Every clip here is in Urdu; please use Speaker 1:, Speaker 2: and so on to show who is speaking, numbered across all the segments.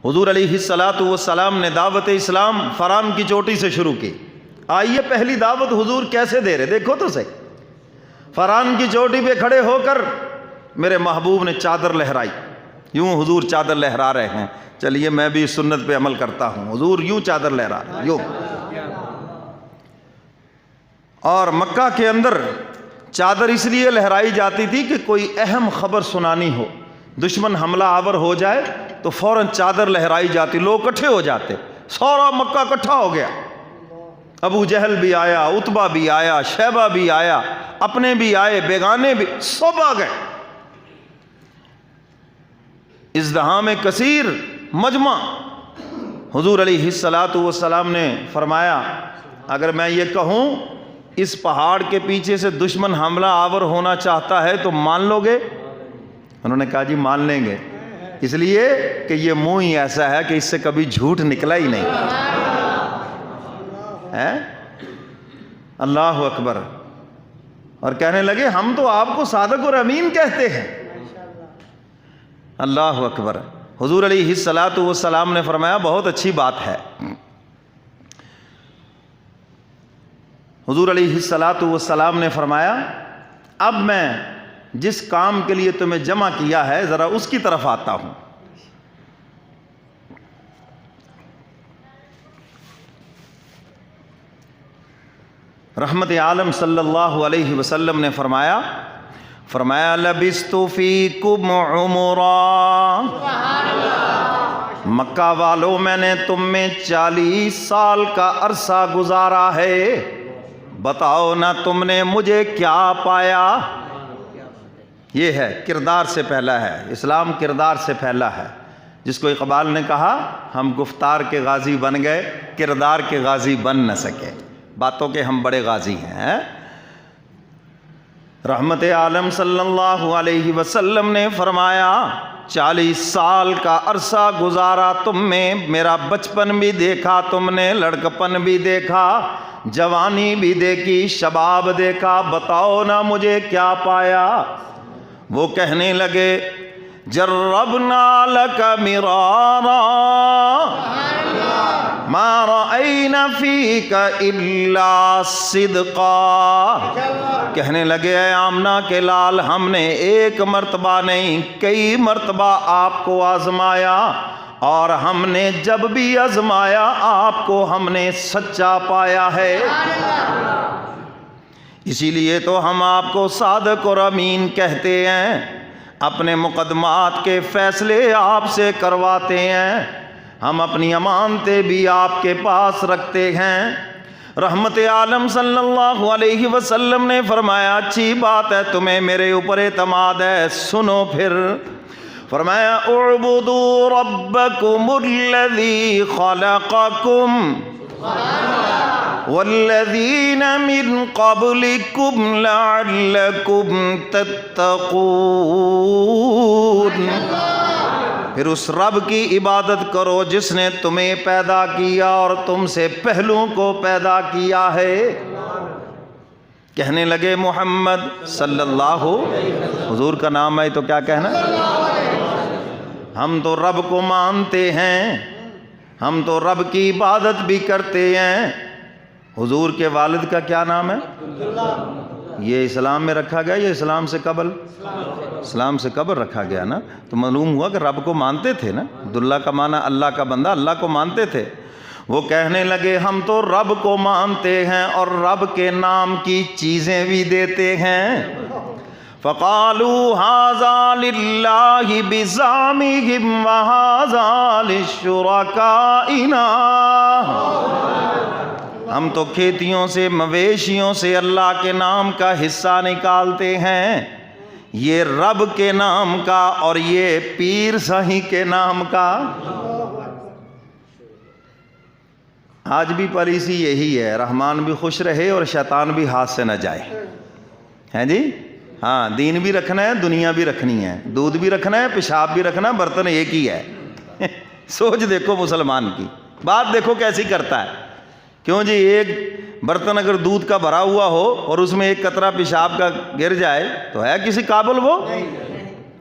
Speaker 1: حضور علیہ الصلاۃ والسلام نے دعوت اسلام فران کی چوٹی سے شروع کی. آئیے پہلی دعوت حضور کیسے دے رہے دیکھو تو صحیح. فران کی چوٹی پہ کھڑے ہو کر میرے محبوب نے چادر لہرائی. یوں حضور چادر لہرا رہے ہیں. چلیے میں بھی اس سنت پہ عمل کرتا ہوں. حضور یوں چادر لہرا رہے ہیں یوں. اور مکہ کے اندر چادر اس لیے لہرائی جاتی تھی کہ کوئی اہم خبر سنانی ہو, دشمن حملہ آور ہو جائے تو فوراً چادر لہرائی جاتی, لوگ اکٹھے ہو جاتے. سارا مکہ اکٹھا ہو گیا. ابو جہل بھی آیا, عتبہ بھی آیا, شیبہ بھی آیا, اپنے بھی آئے, بیگانے بھی, سب آ گئے. ازدحام کثیر مجمع. حضور علیہ الصلاۃ والسلام نے فرمایا اگر میں یہ کہوں اس پہاڑ کے پیچھے سے دشمن حملہ آور ہونا چاہتا ہے تو مان لو گے؟ انہوں نے کہا جی مان لیں گے, اس لیے کہ یہ منہ ہی ایسا ہے کہ اس سے کبھی جھوٹ نکلا ہی نہیں ہے. اللہ اکبر. اور کہنے لگے ہم تو آپ کو صادق اور امین کہتے ہیں. اللہ اکبر. حضور علیہ الصلاۃ والسلام نے فرمایا بہت اچھی بات ہے. حضور علیہ الصلاۃ والسلام نے فرمایا اب میں جس کام کے لیے تمہیں جمع کیا ہے ذرا اس کی طرف آتا ہوں. رحمت عالم صلی اللہ علیہ وسلم نے فرمایا لبثت فیکم عمرا. مکہ والوں میں نے تم میں 40 سال کا عرصہ گزارا ہے, بتاؤ نا تم نے مجھے کیا پایا. یہ ہے کردار سے پہلا ہے. اسلام کردار سے پھیلا ہے. جس کو اقبال نے کہا ہم گفتار کے غازی بن گئے, کردار کے غازی بن نہ سکے. باتوں کے ہم بڑے غازی ہیں. رحمت عالم صلی اللہ علیہ وسلم نے فرمایا 40 سال کا عرصہ گزارا تم میں, میرا بچپن بھی دیکھا تم نے, لڑکپن بھی دیکھا, جوانی بھی دیکھی, شباب دیکھا, بتاؤ نا مجھے کیا پایا. وہ کہنے لگے جربنا لک مرارا ما رأینا فیک الا صدقا. کہنے لگے اے آمنہ کے لال ہم نے ایک مرتبہ نہیں کئی مرتبہ آپ کو آزمایا, اور ہم نے جب بھی آزمایا آپ کو ہم نے سچا پایا ہے. اسی لیے تو ہم آپ کو صادق اور امین کہتے ہیں. اپنے مقدمات کے فیصلے آپ سے کرواتے ہیں, ہم اپنی امانتیں بھی آپ کے پاس رکھتے ہیں. رحمت عالم صلی اللہ علیہ وسلم نے فرمایا اچھی بات ہے تمہیں میرے اوپر اعتماد ہے, سنو پھر. فرمایا اعبدوا ربکم الذی خلقکم والذین من قبلکم لعلکم تتقون. پھر اس رب کی عبادت کرو جس نے تمہیں پیدا کیا اور تم سے پہلوں کو پیدا کیا ہے. کہنے لگے محمد صلی اللہ, حضور کا نام ہے تو کیا کہنا, ہم تو رب کو مانتے ہیں, ہم تو رب کی عبادت بھی کرتے ہیں. حضور کے والد کا کیا نام ہے؟ یہ اسلام میں رکھا گیا یا اسلام سے قبل؟ اسلام سے قبل رکھا گیا نا. تو معلوم ہوا کہ رب کو مانتے تھے نا. عبداللہ کا معنی اللہ کا بندہ, اللہ کو مانتے تھے. وہ کہنے لگے ہم تو رب کو مانتے ہیں اور رب کے نام کی چیزیں بھی دیتے ہیں. فقالوا هذا لله بزعمهم وهذا لشركائنا. ہم تو کھیتیوں سے مویشیوں سے اللہ کے نام کا حصہ نکالتے ہیں, یہ رب کے نام کا اور یہ پیر صحیح کے نام کا. آج بھی پالیسی یہی ہے, رحمان بھی خوش رہے اور شیطان بھی ہاتھ سے نہ جائے. ہیں جی, ہاں دین بھی رکھنا ہے, دنیا بھی رکھنی ہے, دودھ بھی رکھنا ہے, پیشاب بھی رکھنا ہے, برتن ایک ہی ہے. سوچ دیکھو مسلمان کی بات دیکھو کیسی کرتا ہے. کیوں جی, ایک برتن اگر دودھ کا بھرا ہوا ہو اور اس میں ایک قطرہ پیشاب کا گر جائے تو ہے کسی قابل وہ؟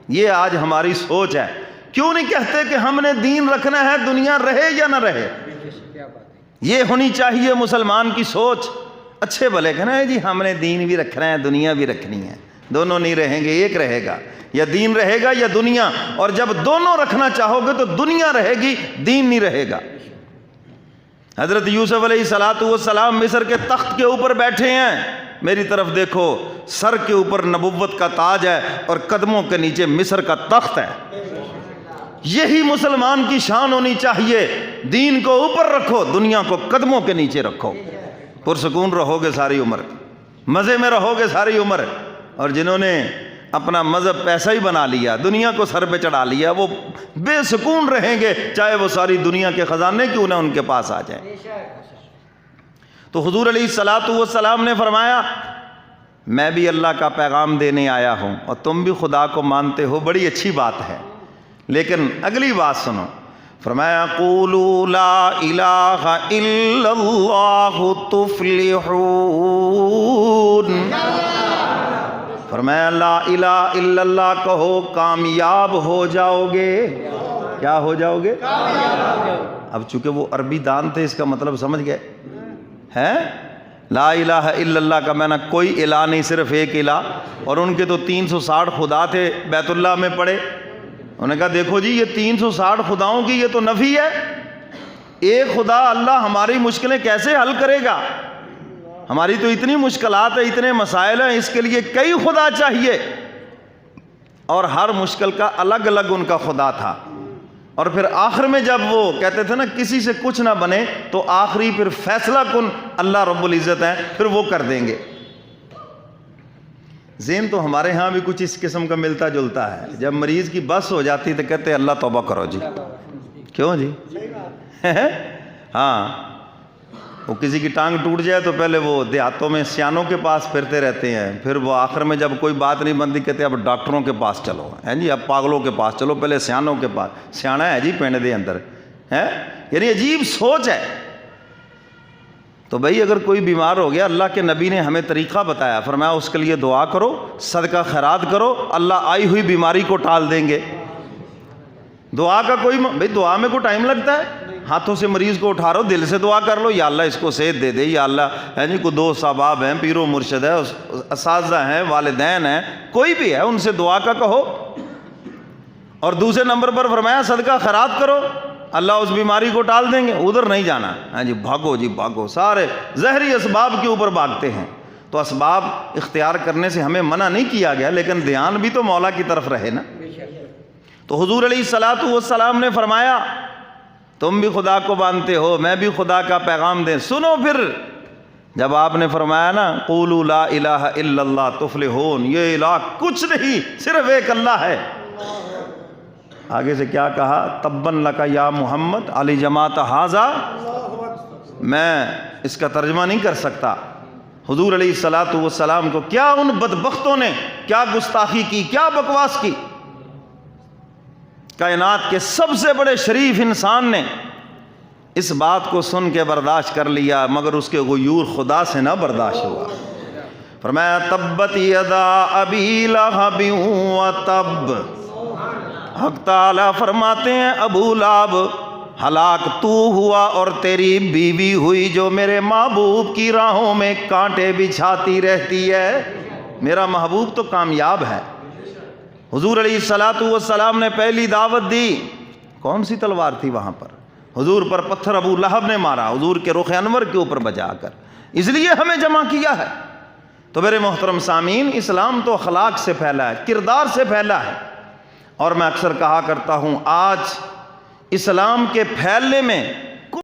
Speaker 1: یہ آج ہماری سوچ ہے. کیوں نہیں کہتے کہ ہم نے دین رکھنا ہے دنیا رہے یا نہ رہے؟ یہ ہونی چاہیے مسلمان کی سوچ. اچھے بھلے کہنا ہے جی ہم نے دین بھی رکھنا ہے دنیا بھی رکھنی ہے. دونوں نہیں رہیں گے، ایک رہے گا، یا دین رہے گا یا دنیا. اور جب دونوں رکھنا چاہو گے تو دنیا رہے گی، دین نہیں رہے گا. حضرت یوسف علیہ السلام مصر کے تخت کے اوپر بیٹھے ہیں. میری طرف دیکھو، سر کے اوپر نبوت کا تاج ہے اور قدموں کے نیچے مصر کا تخت ہے. یہی مسلمان کی شان ہونی چاہیے. دین کو اوپر رکھو، دنیا کو قدموں کے نیچے رکھو. پرسکون رہو گے ساری عمر، مزے میں رہو گے ساری عمر. اور جنہوں نے اپنا مذہب پیسہ ہی بنا لیا، دنیا کو سر پہ چڑھا لیا، وہ بے سکون رہیں گے چاہے وہ ساری دنیا کے خزانے کیوں نہ ان کے پاس آ جائیں. تو حضور علیہ السلام نے فرمایا میں بھی اللہ کا پیغام دینے آیا ہوں اور تم بھی خدا کو مانتے ہو، بڑی اچھی بات ہے. لیکن اگلی بات سنو. فرمایا قولوا لا الہ الا اللہ تفلحون. فرمایا لا الہ الا اللہ کہو کامیاب ہو جاؤ گے. کیا ہو جاؤ گے؟ اب چونکہ وہ عربی دان تھے اس کا مطلب سمجھ گئے ہیں. لا الہ الا اللہ کا معنی کوئی الہ نہیں، صرف ایک الہ. اور ان کے تو 360 خدا تھے بیت اللہ میں پڑے. انہوں نے کہا دیکھو جی یہ 360 خداؤں کی یہ تو نفی ہے. ایک خدا اللہ ہماری مشکلیں کیسے حل کرے گا؟ ہماری تو اتنی مشکلات ہیں، اتنے مسائل ہیں، اس کے لیے کئی خدا چاہیے. اور ہر مشکل کا الگ الگ ان کا خدا تھا. اور پھر آخر میں جب وہ کہتے تھے نا کسی سے کچھ نہ بنے، تو آخری پھر فیصلہ کن اللہ رب العزت ہے، پھر وہ کر دیں گے. ذہن تو ہمارے ہاں بھی کچھ اس قسم کا ملتا جلتا ہے. جب مریض کی بس ہو جاتی تو کہتے ہیں اللہ توبہ کرو جی. کیوں جی؟ ہاں، وہ کسی کی ٹانگ ٹوٹ جائے تو پہلے وہ دیہاتوں میں سیانوں کے پاس پھرتے رہتے ہیں، پھر وہ آخر میں جب کوئی بات نہیں بنتی کہتے ہیں اب ڈاکٹروں کے پاس چلو. ہیں جی اب پاگلوں کے پاس چلو، پہلے سیانوں کے پاس. سیانا ہے جی پنڈ دے اندر ہے. یعنی عجیب سوچ ہے. تو بھائی اگر کوئی بیمار ہو گیا، اللہ کے نبی نے ہمیں طریقہ بتایا، فرمایا اس کے لیے دعا کرو، صدقہ خیرات کرو، اللہ آئی ہوئی بیماری کو ٹال دیں گے. دعا کا کوئی بھائی دعا میں کوئی ٹائم لگتا ہے؟ ہاتھوں سے مریض کو اٹھا رہو، دل سے دعا کر لو، یا اللہ اس کو صحت دے دے، یا اللہ ہے جی کوئی دوست احباب ہیں، پیر و مرشد ہے، اساتذہ ہیں، والدین ہیں، کوئی بھی ہے، ان سے دعا کا کہو. اور دوسرے نمبر پر فرمایا صدقہ خیرات کرو، اللہ اس بیماری کو ٹال دیں گے. ادھر نہیں جانا. ہاں جی بھاگو جی بھاگو، سارے ظاہری اسباب کے اوپر بھاگتے ہیں. تو اسباب اختیار کرنے سے ہمیں منع نہیں کیا گیا، لیکن دھیان بھی تو مولا کی طرف رہے نا. تو حضور علیہ السلام نے فرمایا تم بھی خدا کو مانتے ہو، میں بھی خدا کا پیغام دیں. سنو پھر جب آپ نے فرمایا نا قولوا لا الہ الا اللہ تفلحون، یہ الہ کچھ نہیں صرف ایک اللہ ہے. آگے سے کیا کہا؟ تبا لک یا محمد علی جماعت ھذا. میں اس کا ترجمہ نہیں کر سکتا. حضور علیہ السلام کو کیا ان بدبختوں نے کیا گستاخی کی، کیا بکواس کی. کائنات کے سب سے بڑے شریف انسان نے اس بات کو سن کے برداشت کر لیا، مگر اس کے غیور خدا سے نہ برداشت ہوا. فرمایا تبت یدا ابی لہب وتب. حق تعالیٰ فرماتے ہیں ابو لہب ہلاک تو ہوا اور تیری بیوی ہوئی جو میرے محبوب کی راہوں میں کانٹے بچھاتی رہتی ہے. میرا محبوب تو کامیاب ہے. حضور علیہ السلام نے پہلی دعوت دی، کون سی تلوار تھی وہاں پر؟ حضور پر پتھر ابو لہب نے مارا، حضور کے رخ انور کے اوپر بجا کر، اس لیے ہمیں جمع کیا ہے. تو میرے محترم سامعین، اسلام تو اخلاق سے پھیلا ہے، کردار سے پھیلا ہے. اور میں اکثر کہا کرتا ہوں آج اسلام کے پھیلنے میں